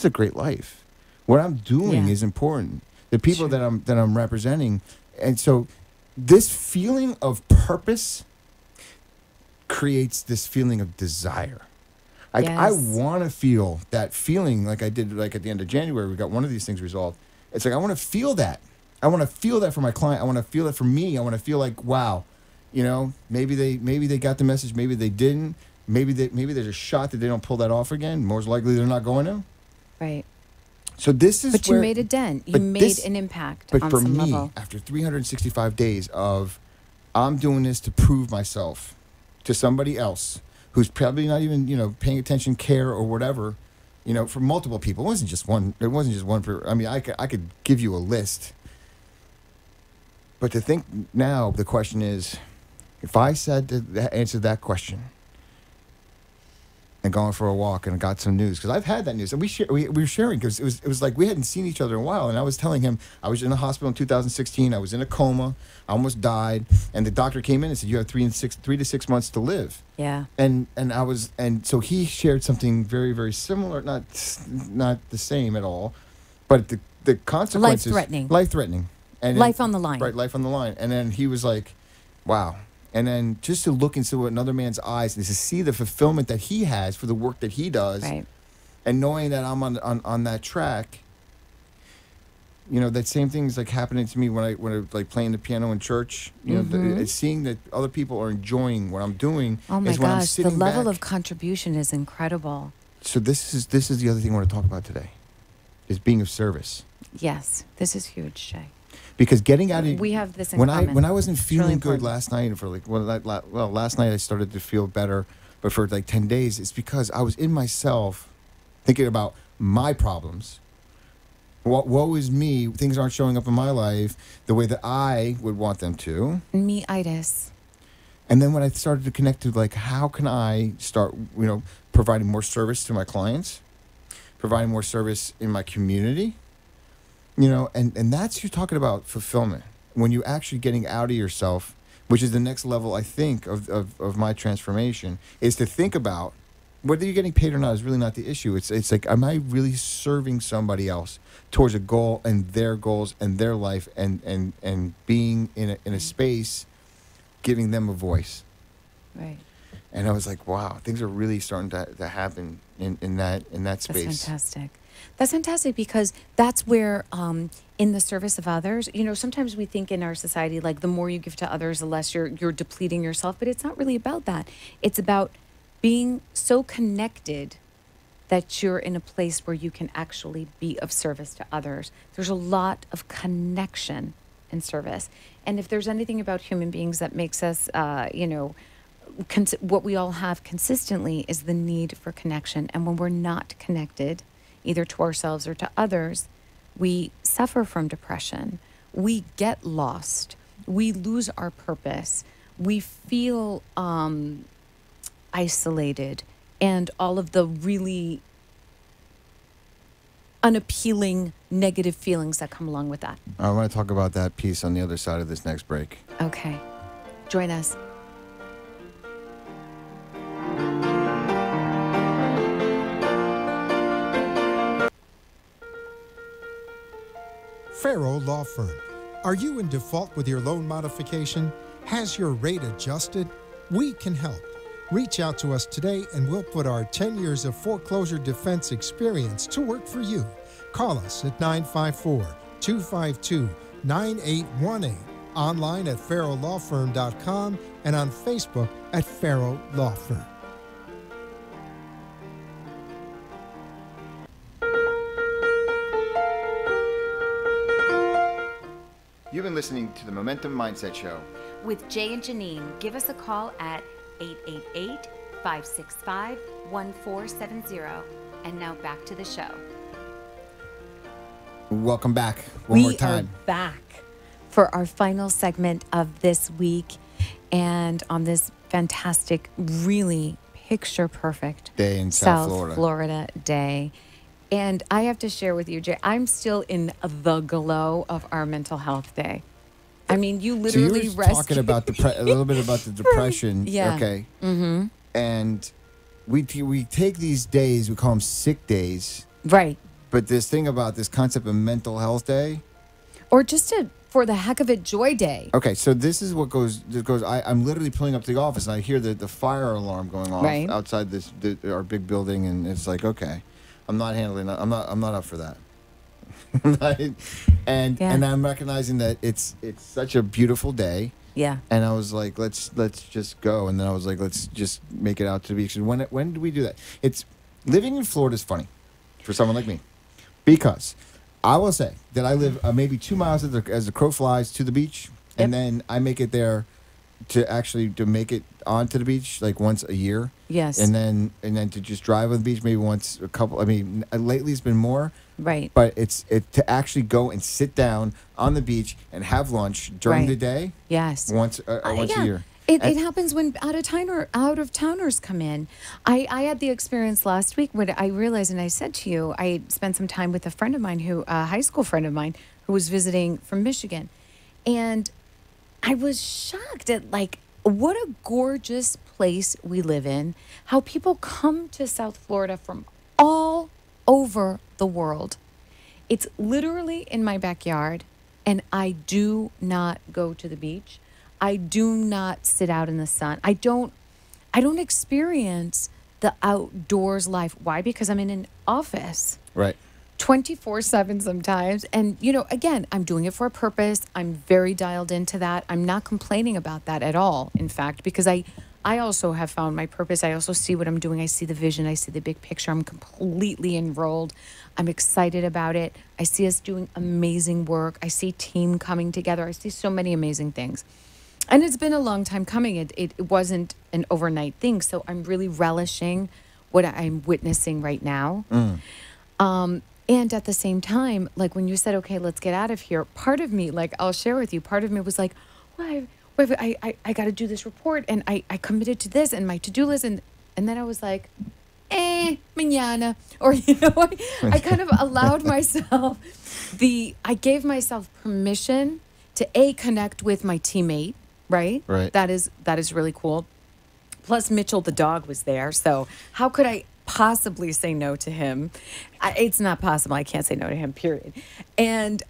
a great life. What I'm doing is important. The people that I'm representing, and so this feeling of purpose creates this feeling of desire. Like, I want to feel that feeling like I did, like at the end of January, we got one of these things resolved. It's like, I want to feel that. I want to feel that for my client. I want to feel that for me. I want to feel like, wow, maybe they got the message, maybe they didn't. Maybe there's a shot that they don't pull that off again. Most likely they're not going to. Right. So this is you made a dent. You made an impact on some level. But for me, after 365 days of, I'm doing this to prove myself to somebody else who's probably not even, paying attention, care, or whatever, for multiple people. It wasn't just one. I mean, I could give you a list. But to think now, the question is, if I said to answer that question and going for a walk and got some news, because I've had that news, and we were sharing, because it was like we hadn't seen each other in a while, and I was telling him I was in the hospital in 2016, I was in a coma, I almost died, and the doctor came in and said you have 3 to 6 months to live. Yeah. And so he shared something very, very similar, not the same at all, but the consequences, life threatening, and life on the line, right, life on the line, and then he was like, wow. And then just to look into another man's eyes and to see the fulfillment that he has for the work that he does, right, and knowing that I'm on that track, you know, that same thing is like happening to me when I like playing the piano in church. You know, it's seeing that other people are enjoying what I'm doing. Oh my is when I'm gosh, the sitting level back. of contribution is incredible. So this is the other thing I want to talk about today, is being of service. Yes, this is huge, Jay. Because getting out of we have this in when common. I wasn't feeling really good important. last night for like last night I started to feel better, but for like 10 days it's because I was in myself thinking about my problems. Woe is me, things aren't showing up in my life the way that I would want them to. Me-itis. And then when I started to connect to like how can I start, you know, providing more service to my clients, providing more service in my community. You know, and that's, you're talking about fulfillment. When you're actually getting out of yourself, which is the next level, I think, of my transformation, is to think about whether you're getting paid or not is really not the issue. It's like, am I really serving somebody else towards a goal and their goals and their life and being in a space, giving them a voice. Right. And I was like, wow, things are really starting to happen in that space. That's fantastic. That's fantastic, because that's where, in the service of others, you know, sometimes we think in our society, like the more you give to others, the less you're depleting yourself. But it's not really about that. It's about being so connected that you're in a place where you can actually be of service to others. There's a lot of connection in service. And if there's anything about human beings that makes us, you know, what we all have consistently is the need for connection. And when we're not connected, either to ourselves or to others, we suffer from depression. We get lost. We lose our purpose. We feel isolated, and all of the really unappealing negative feelings that come along with that. I want to talk about that piece on the other side of this next break. Okay. Join us. Farrow Law Firm. Are you in default with your loan modification? Has your rate adjusted? We can help. Reach out to us today and we'll put our 10 years of foreclosure defense experience to work for you. Call us at 954-252-9818, online at farrowlawfirm.com, and on Facebook at Farrow Law Firm. You've been listening to the Momentum Mindset Show With Jay and Janine. Give us a call at 888-565-1470. And now back to the show. Welcome back one more time. We are back for our final segment of this week, and on this fantastic, really picture-perfect Day in South South Florida day. And I have to share with you, Jay, I'm still in the glow of our mental health day. I mean, you literally so you were talking about a little bit about the depression. Yeah. Okay. Mm-hmm. And we take these days, we call them sick days. Right. But this thing about this concept of mental health day. Or just for the heck of it, joy day. Okay, so this is what goes. I'm literally pulling up to the office and I hear the fire alarm going off outside our big building, and it's like, okay, I'm not handling that. I'm not up for that. and I'm recognizing that it's such a beautiful day. Yeah. And I was like, let's just go. And then I was like, let's just make it out to the beach. And when do we do that? It's living in Florida is funny for someone like me, because I will say that I live maybe 2 miles as the crow flies to the beach, and then I make it there to make it onto the beach like once a year. Yes. And then to just drive on the beach maybe once a couple. I mean, lately it's been more. Right. But it's to actually go and sit down on the beach and have lunch during the day. Yes. Once a year. It happens when out of towners come in. I had the experience last week when I realized, and I said to you, I spent some time with a friend of mine a high school friend of mine who was visiting from Michigan. And I was shocked at like what a gorgeous place we live in, how people come to South Florida from all over the world. It's literally in my backyard, and I do not go to the beach. I do not sit out in the sun. I don't experience the outdoors life. Why? Because I'm in an office. Right. 24/7 sometimes. And, again, I'm doing it for a purpose. I'm very dialed into that. I'm not complaining about that at all, in fact, because I also have found my purpose. I also see what I'm doing. I see the vision. I see the big picture. I'm completely enrolled. I'm excited about it. I see us doing amazing work. I see team coming together. I see so many amazing things. And it's been a long time coming. It wasn't an overnight thing. So I'm really relishing what I'm witnessing right now. And at the same time, like when you said, okay, let's get out of here, part of me, like I'll share with you, part of me was like, well, I got to do this report and I committed to this and my to-do list. And then I was like, mañana. Or, I kind of allowed myself I gave myself permission to connect with my teammate, right? Right. That is really cool. Plus Mitchell, the dog, was there. So how could I possibly say no to him? It's not possible. I can't say no to him, period. And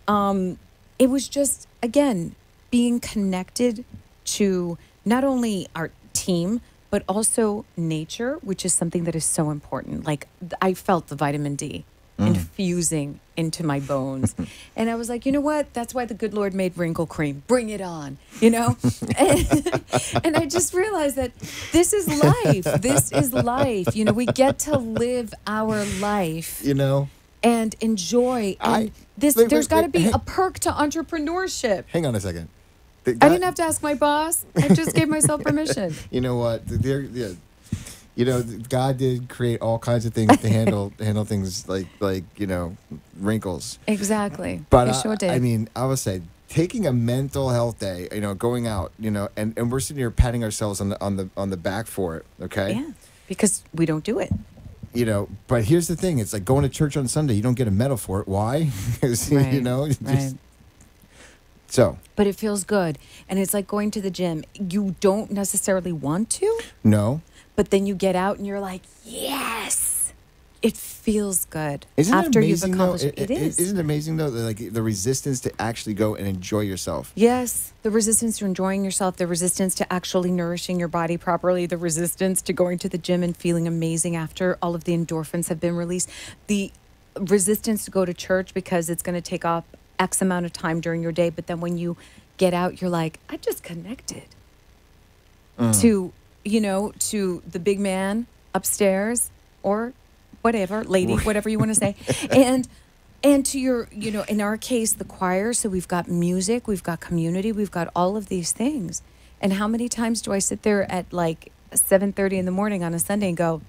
it was just, again, being connected to not only our team, but also nature, which is something that is so important. Like I felt the vitamin D infusing into my bones. And I was like, you know what? That's why the good Lord made wrinkle cream. Bring it on, and I just realized that this is life. This is life. We get to live our life. And enjoy. And there's got to be a perk to entrepreneurship. Hang on a second. I didn't have to ask my boss. I just gave myself permission. You know what? God did create all kinds of things to handle things like wrinkles. Exactly. But I sure did. I mean, I would say taking a mental health day, going out, and we're sitting here patting ourselves on the back for it. Okay. Yeah, because we don't do it. But here's the thing: it's like going to church on Sunday. You don't get a medal for it. Why? Because Right. So. But it feels good, and it's like going to the gym. You don't necessarily want to. No. But then you get out and you're like, yes, it feels good. Isn't after it amazing, you've accomplished though? it is. Isn't it amazing though, the resistance to actually go and enjoy yourself? Yes, the resistance to enjoying yourself, the resistance to actually nourishing your body properly, the resistance to going to the gym and feeling amazing after all of the endorphins have been released, the resistance to go to church because it's going to take up X amount of time during your day, but then when you get out, you're like, I just connected to the big man upstairs or whatever, lady, whatever you want to say. And to your, in our case, the choir. So we've got music, we've got community, we've got all of these things. And how many times do I sit there at like 7:30 in the morning on a Sunday and go,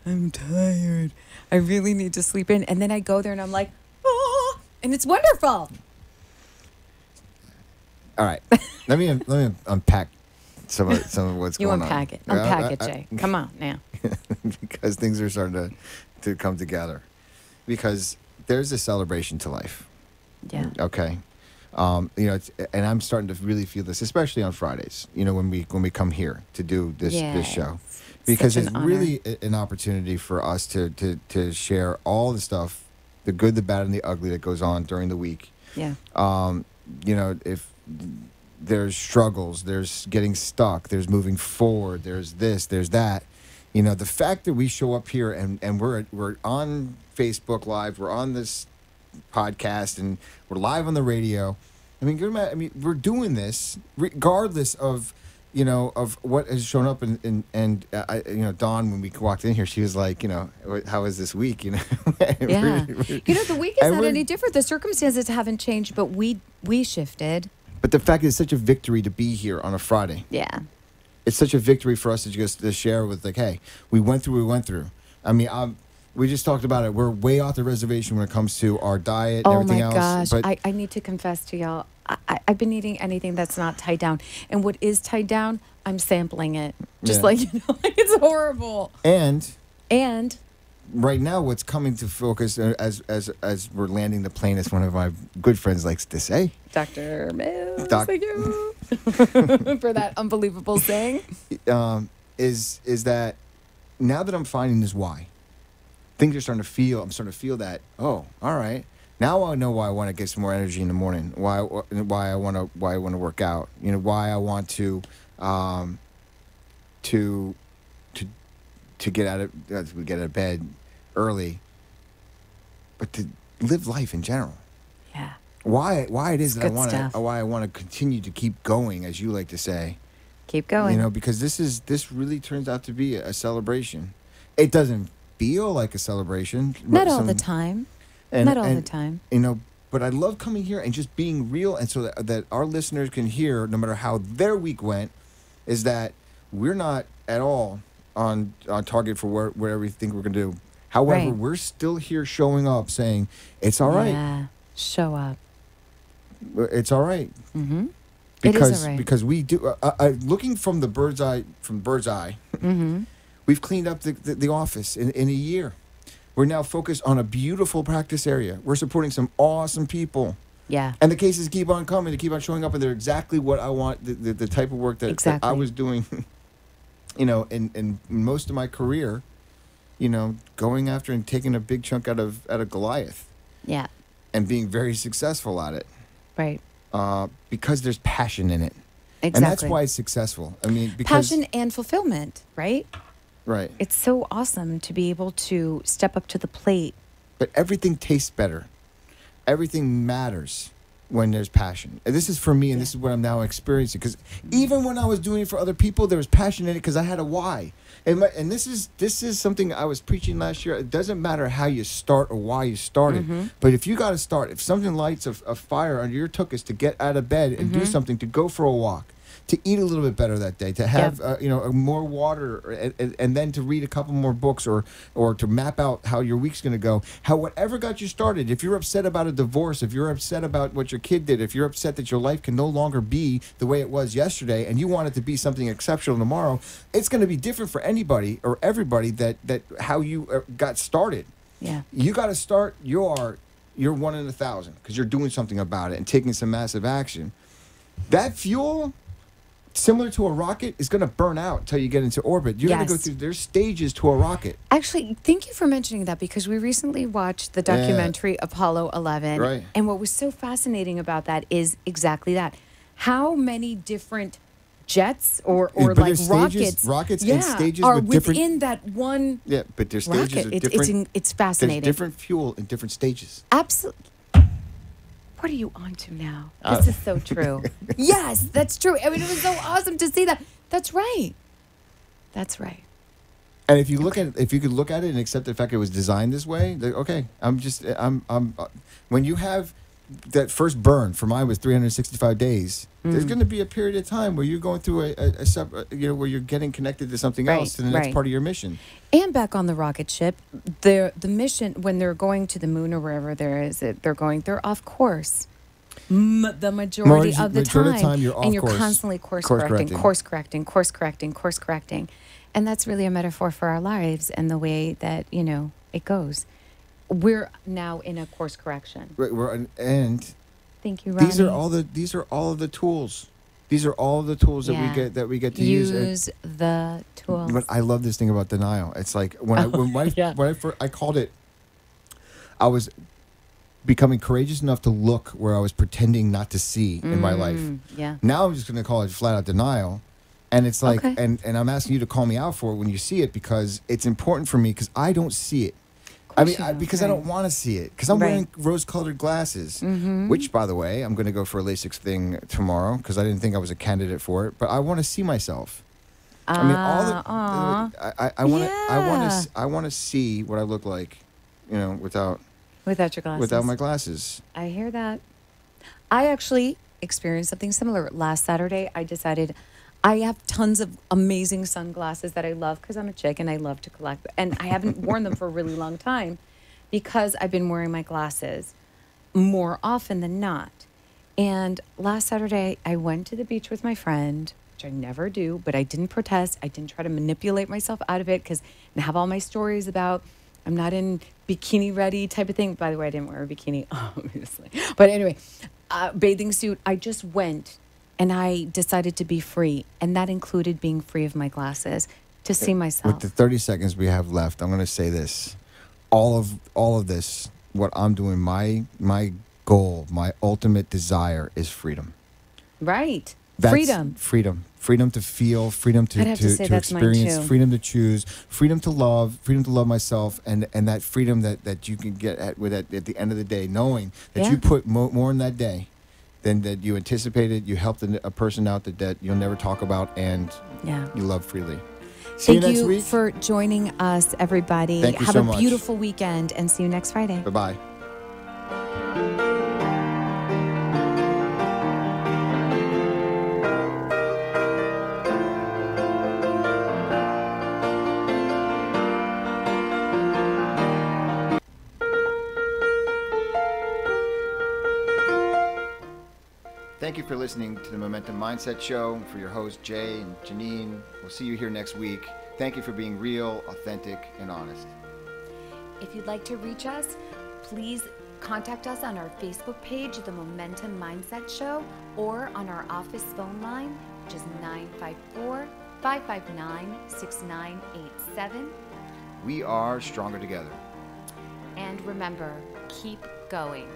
I'm tired. I really need to sleep in. And then I go there and I'm like, oh, and it's wonderful. All right. Let me unpack some of what's going on. You unpack it. Unpack it, Jay. Come on now. Because things are starting to come together. Because there's a celebration to life. Yeah. Okay. And I'm starting to really feel this, especially on Fridays. When we come here to do this show, because it's really an opportunity for us to share all the stuff, the good, the bad, and the ugly that goes on during the week. Yeah. If there's struggles, there's getting stuck, there's moving forward, there's this, there's that. The fact that we show up here and we're on Facebook Live, we're on this podcast, and we're live on the radio. We're doing this regardless of what has shown up. Dawn, when we walked in here, she was like, how was this week? Yeah. The week is not any different. The circumstances haven't changed, but we shifted. But the fact is, it's such a victory to be here on a Friday. Yeah. it's such a victory for us to just to share with like, hey, we went through. I mean, we just talked about it. We're way off the reservation when it comes to our diet and everything else. Oh my gosh. But I need to confess to y'all, I've been eating anything that's not tied down. And what is tied down, I'm sampling it. Just like, you know, like it's horrible. And right now, what's coming to focus as we're landing the plane, as one of my good friends likes to say, Dr. Mills, thank you for that unbelievable saying. Is that now that I'm finding this why, things are starting to feel. I'm starting to feel that. Oh, all right. Now I know why I want to get some more energy in the morning. Why I want to work out. You know, why I want to get out of bed early, but to live life in general. Yeah. Why it is it's that why I want to continue to keep going, as you like to say. Keep going. You know, because this really turns out to be a celebration. It doesn't feel like a celebration. Not all the time. Not all the time. You know, but I love coming here and just being real, and so that our listeners can hear, no matter how their week went, is that we're not at all on target for whatever we think we're going to do. However, we're still here showing up saying, it's all right. Yeah, show up. It's all right. Mm-hmm. Because, it is all right. Because we do, looking from the bird's eye, mm-hmm. we've cleaned up the office in a year. We're now focused on a beautiful practice area. We're supporting some awesome people. Yeah. And the cases keep on coming. They keep on showing up, and they're exactly what I want, the type of work that I was doing, you know, in most of my career, you know, going after and taking a big chunk out of Goliath. Yeah. And being very successful at it. Right. Because there's passion in it. Exactly. And that's why it's successful. I mean, because... Passion and fulfillment, right? Right. It's so awesome to be able to step up to the plate. But everything tastes better. Everything matters when there's passion. And this is for me, and this is what I'm now experiencing. Because even when I was doing it for other people, there was passion in it because I had a why. And this is something I was preaching last year. It doesn't matter how you start or why you started. Mm-hmm. But if you got to start, if something lights a fire under your tuchus to get out of bed and do something, to go for a walk, to eat a little bit better that day, to have more water, and then to read a couple more books, or to map out how your week's going to go. Whatever got you started. If you're upset about a divorce, if you're upset about what your kid did, if you're upset that your life can no longer be the way it was yesterday, and you want it to be something exceptional tomorrow, it's going to be different for anybody or everybody that how you got started. Yeah, you got to start. You're 1 in 1,000 because you're doing something about it and taking some massive action. That fuel, similar to a rocket, is going to burn out until you get into orbit. You're going to go through, there's stages to a rocket. Actually, thank you for mentioning that, because we recently watched the documentary Apollo 11. Right. And what was so fascinating about that is exactly that. How many different jets or like rockets and stages are with within that one but their stages rocket. are different. It's fascinating. There's different fuel in different stages. Absolutely. What are you on to now? This is so true. Yes, that's true. I mean, it was so awesome to see that. That's right. That's right. And if you could look at it and accept the fact it was designed this way, when you have that first burn, for mine was 365 days. There's going to be a period of time where you're going through where you're getting connected to something else, to the next part of your mission. And back on the rocket ship, the mission, when they're going to the moon or wherever they're off course. The majority of the time you're off course. And you're constantly course correcting. And that's really a metaphor for our lives and the way that, it goes. We're now in a course correction. Right, thank you, Ronnie. These are all of the tools. These are all of the tools that we get to use. Use the tools. But I love this thing about denial. It's like when I called it, I was becoming courageous enough to look where I was pretending not to see in my life. Yeah. Now I'm just going to call it flat out denial. And it's like, and I'm asking you to call me out for it when you see it, because it's important for me, because I don't see it. I don't want to see it, because I'm wearing rose-colored glasses, which, by the way, I'm going to go for a LASIK thing tomorrow, because I didn't think I was a candidate for it, but I want to see myself. I want to see what I look like, without your glasses. Without my glasses. I hear that. I actually experienced something similar. Last Saturday, I decided I have tons of amazing sunglasses that I love because I'm a chick and I love to collect them. And I haven't worn them for a really long time because I've been wearing my glasses more often than not. And last Saturday, I went to the beach with my friend, which I never do, but I didn't protest. I didn't try to manipulate myself out of it because I have all my stories about I'm not in bikini ready type of thing. By the way, I didn't wear a bikini, obviously. But anyway, bathing suit, I just went and I decided to be free. And that included being free of my glasses to see myself. With the 30 seconds we have left, I'm going to say this. All of this, what I'm doing, my goal, my ultimate desire is freedom. Right. That's freedom. Freedom to feel, freedom to experience, freedom to choose, freedom to love myself, and that freedom that you can get at the end of the day, knowing that you put more in that day than that you anticipated, you helped a person out that you'll never talk about, and you love freely. See you next week. For joining us, everybody. Thank you Have so a much. beautiful weekend and see you next Friday. Bye-bye. Thank you for listening to the Momentum Mindset Show. For your hosts, Jay and Janine, we'll see you here next week. Thank you for being real, authentic, and honest. If you'd like to reach us, please contact us on our Facebook page, The Momentum Mindset Show, or on our office phone line, which is 954-559-6987. We are stronger together. And remember, keep going.